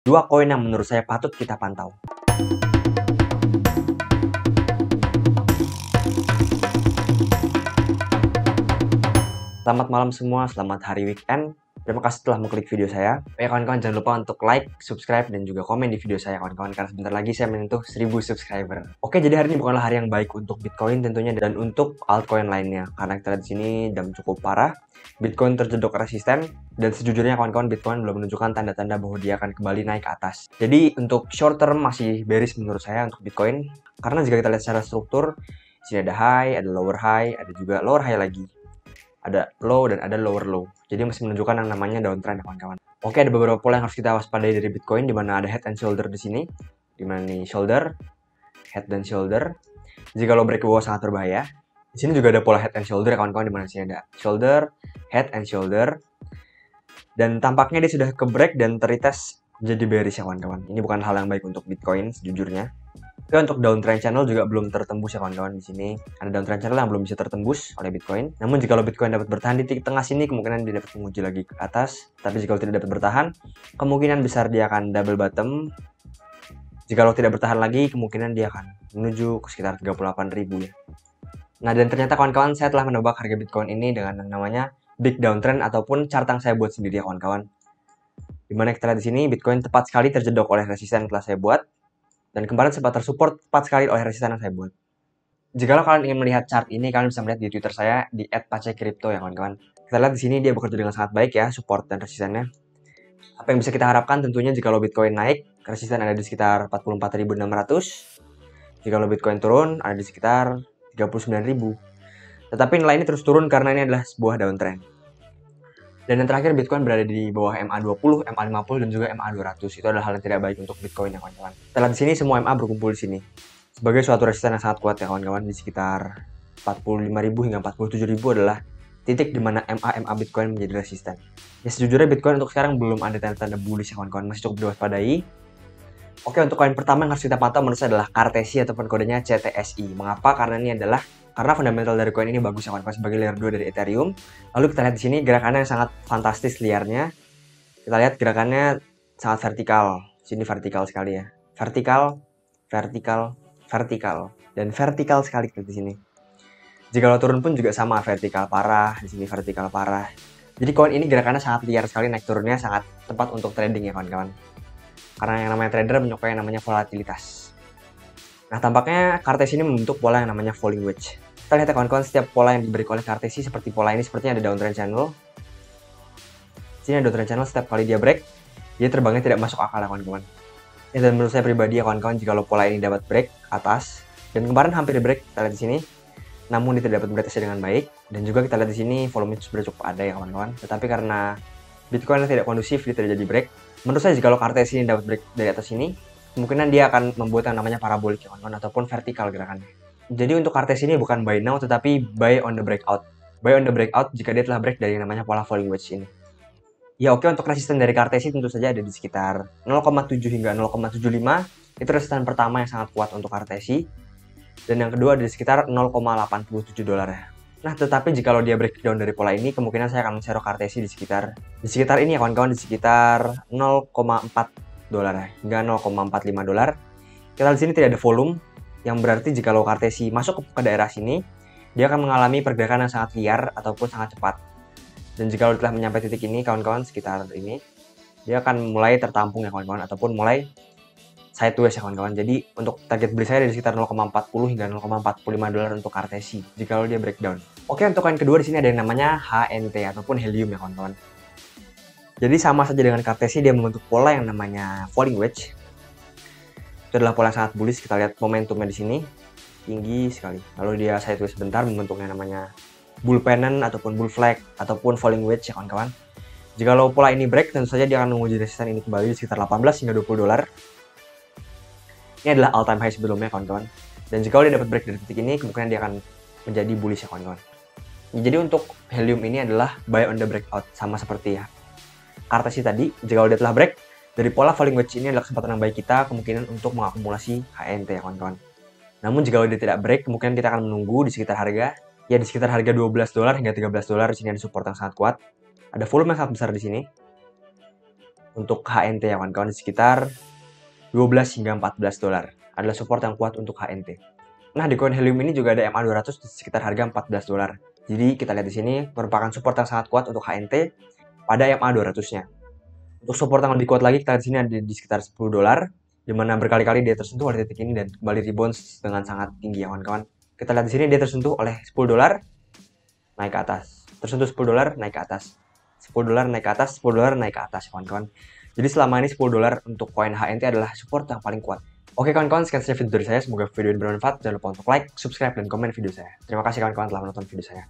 Dua koin yang menurut saya patut kita pantau. Selamat malam semua, selamat hari weekend. Terima kasih telah mengklik video saya. Kawan-kawan jangan lupa untuk like, subscribe, dan juga komen di video saya kawan-kawan, karena sebentar lagi saya menyentuh 1000 subscriber. Oke, jadi hari ini bukanlah hari yang baik untuk Bitcoin tentunya dan untuk altcoin lainnya. Karena kita lihat di sini jam cukup parah. Bitcoin terjedok resisten dan sejujurnya kawan-kawan Bitcoin belum menunjukkan tanda-tanda bahwa dia akan kembali naik ke atas. Jadi untuk short term masih bearish menurut saya untuk Bitcoin. Karena jika kita lihat secara struktur, di sini ada high, ada lower high, ada juga lower high lagi. Ada low dan ada lower low. Jadi masih menunjukkan yang namanya downtrend ya kawan-kawan. Oke, ada beberapa pola yang harus kita waspadai dari Bitcoin, di mana ada head and shoulder di sini. Di mana nih shoulder, head dan shoulder. Jika lo break ke bawah sangat berbahaya. Di sini juga ada pola head and shoulder ya kawan-kawan, di mana sini ada shoulder, head and shoulder. Dan tampaknya dia sudah ke break dan retest jadi bearish ya kawan-kawan. Ini bukan hal yang baik untuk Bitcoin sejujurnya. Oke, untuk downtrend channel juga belum tertembus ya kawan-kawan. Di sini ada downtrend channel yang belum bisa tertembus oleh Bitcoin. Namun jika Bitcoin dapat bertahan di titik tengah sini, kemungkinan dia dapat menguji lagi ke atas. Tapi jika tidak dapat bertahan, kemungkinan besar dia akan double bottom. Jika tidak bertahan lagi, kemungkinan dia akan menuju ke sekitar 38.000 ya. Nah, dan ternyata kawan-kawan saya telah menebak harga Bitcoin ini dengan yang namanya big downtrend ataupun chart yang saya buat sendiri ya kawan-kawan. Dimana kita lihat di sini Bitcoin tepat sekali terjedok oleh resisten yang telah saya buat. Dan kemarin sempat tersupport tepat sekali oleh resisten yang saya buat. Jika kalian ingin melihat chart ini, kalian bisa melihat di Twitter saya di @pacecrypto ya kawan-kawan. Kita lihat di sini dia bekerja dengan sangat baik ya, support dan resistennya. Apa yang bisa kita harapkan tentunya jika Bitcoin naik, resisten ada di sekitar 44.600. Jika Bitcoin turun, ada di sekitar 39.000. Tetapi nilai ini terus turun karena ini adalah sebuah downtrend. Dan yang terakhir, Bitcoin berada di bawah MA20, MA50, dan juga MA200. Itu adalah hal yang tidak baik untuk Bitcoin ya kawan-kawan. Kita lihat di sini semua MA berkumpul di sini sebagai suatu resisten yang sangat kuat ya kawan-kawan. Di sekitar 45.000 hingga 47.000 adalah titik di mana MA Bitcoin menjadi resisten. Ya sejujurnya Bitcoin untuk sekarang belum ada tanda-tanda bullish ya kawan-kawan, masih cukup diwaspadai. Oke, untuk koin pertama yang harus kita pantau menurut saya adalah Cartesi ataupun kodenya CTSI. Mengapa? Karena fundamental dari koin ini bagus ya kawan-kawan, sebagai layer 2 dari Ethereum. Lalu kita lihat di sini gerakannya yang sangat fantastis liarnya. Kita lihat gerakannya sangat vertikal. Sini vertikal sekali ya. Vertikal, vertikal, vertikal, dan vertikal sekali di sini. Jika lo turun pun juga sama, vertikal parah, di sini vertikal parah. Jadi koin ini gerakannya sangat liar sekali, naik turunnya sangat tepat untuk trading ya kawan-kawan. Karena yang namanya trader menyukai yang namanya volatilitas. Nah, tampaknya Cartesi ini membentuk pola yang namanya falling wedge. Kita lihat ya kawan-kawan, setiap pola yang diberi oleh Cartesi seperti pola ini sepertinya ada downtrend channel. Sini ada downtrend channel, setiap kali dia break, dia terbangnya tidak masuk akal ya kawan-kawan. Ya, dan menurut saya pribadi ya kawan-kawan, jika pola ini dapat break atas, dan kemarin hampir break, kita lihat di sini, namun dia tidak dapat beretest dengan baik, dan juga kita lihat di sini volume sudah cukup ada ya kawan-kawan. Tetapi karena Bitcoin tidak kondusif, dia tidak jadi break. Menurut saya jika Cartesi ini dapat break dari atas ini, kemungkinan dia akan membuat yang namanya parabolik ya kawan-kawan, ataupun vertikal gerakannya. Jadi untuk Cartesi ini bukan buy now, tetapi buy on the breakout. Buy on the breakout jika dia telah break dari yang namanya pola falling wedge ini. Ya oke, untuk resisten dari Cartesi tentu saja ada di sekitar 0,7 hingga 0,75. Itu resisten pertama yang sangat kuat untuk Cartesi. Dan yang kedua ada di sekitar 0,87 dolar ya. Nah, tetapi jika dia breakdown dari pola ini, kemungkinan saya akan men-share Cartesi di sekitar ini ya kawan-kawan, di sekitar 0,4 dolar ya, hingga 0,45 dolar. Kita di sini tidak ada volume, yang berarti jika Cartesi masuk ke daerah sini, dia akan mengalami pergerakan yang sangat liar ataupun sangat cepat. Dan jika telah menyampai titik ini kawan-kawan, sekitar ini, dia akan mulai tertampung ya kawan-kawan, ataupun mulai sideways ya kawan-kawan. Jadi untuk target beli saya dari sekitar 0,40 hingga 0,45 dolar untuk Cartesi jika dia breakdown. Oke, untuk koin kedua di sini ada yang namanya HNT ataupun helium ya kawan-kawan. Jadi sama saja dengan Cartesi, dia membentuk pola yang namanya falling wedge. Itu adalah pola yang sangat bullish. Kita lihat momentumnya di sini tinggi sekali. Lalu dia sideways sebentar membentuk yang namanya bull pennant ataupun bull flag ataupun falling wedge ya kawan-kawan. Jika pola ini break, tentu saja dia akan menguji resisten ini kembali di sekitar 18 hingga 20 dolar. Ini adalah all time high sebelumnya kawan-kawan. Dan jika dia dapat break dari titik ini, kemungkinan dia akan menjadi bullish ya kawan-kawan. Jadi untuk helium ini adalah buy on the breakout, sama seperti ya Cartesi tadi. Jika dia telah break dari pola falling wedge ini, adalah kesempatan yang baik kita kemungkinan untuk mengakumulasi HNT ya kawan-kawan. Namun jika dia tidak break, kemungkinan kita akan menunggu di sekitar harga 12 dolar hingga 13 dolar. Di sini ada support yang sangat kuat. Ada volume yang sangat besar di sini. untuk HNT ya kawan-kawan, sekitar 12 hingga 14 dolar. Adalah support yang kuat untuk HNT. Nah, di koin Helium ini juga ada MA200 di sekitar harga 14 dolar. Jadi kita lihat di sini merupakan support yang sangat kuat untuk HNT pada MA200-nya. Untuk support yang lebih kuat lagi kita lihat di sini ada di sekitar 10 dolar, di mana berkali-kali dia tersentuh oleh titik ini dan kembali rebound dengan sangat tinggi ya kawan-kawan. Kita lihat di sini dia tersentuh oleh 10 dolar, naik ke atas. Tersentuh 10 dolar, naik ke atas. 10 dolar naik ke atas, 10 dolar naik ke atas kawan-kawan. Jadi selama ini 10 dolar untuk koin HNT adalah support yang paling kuat. Oke kawan-kawan, sekian saja video dari saya. Semoga video ini bermanfaat. Jangan lupa untuk like, subscribe, dan komen video saya. Terima kasih kawan-kawan telah menonton video saya.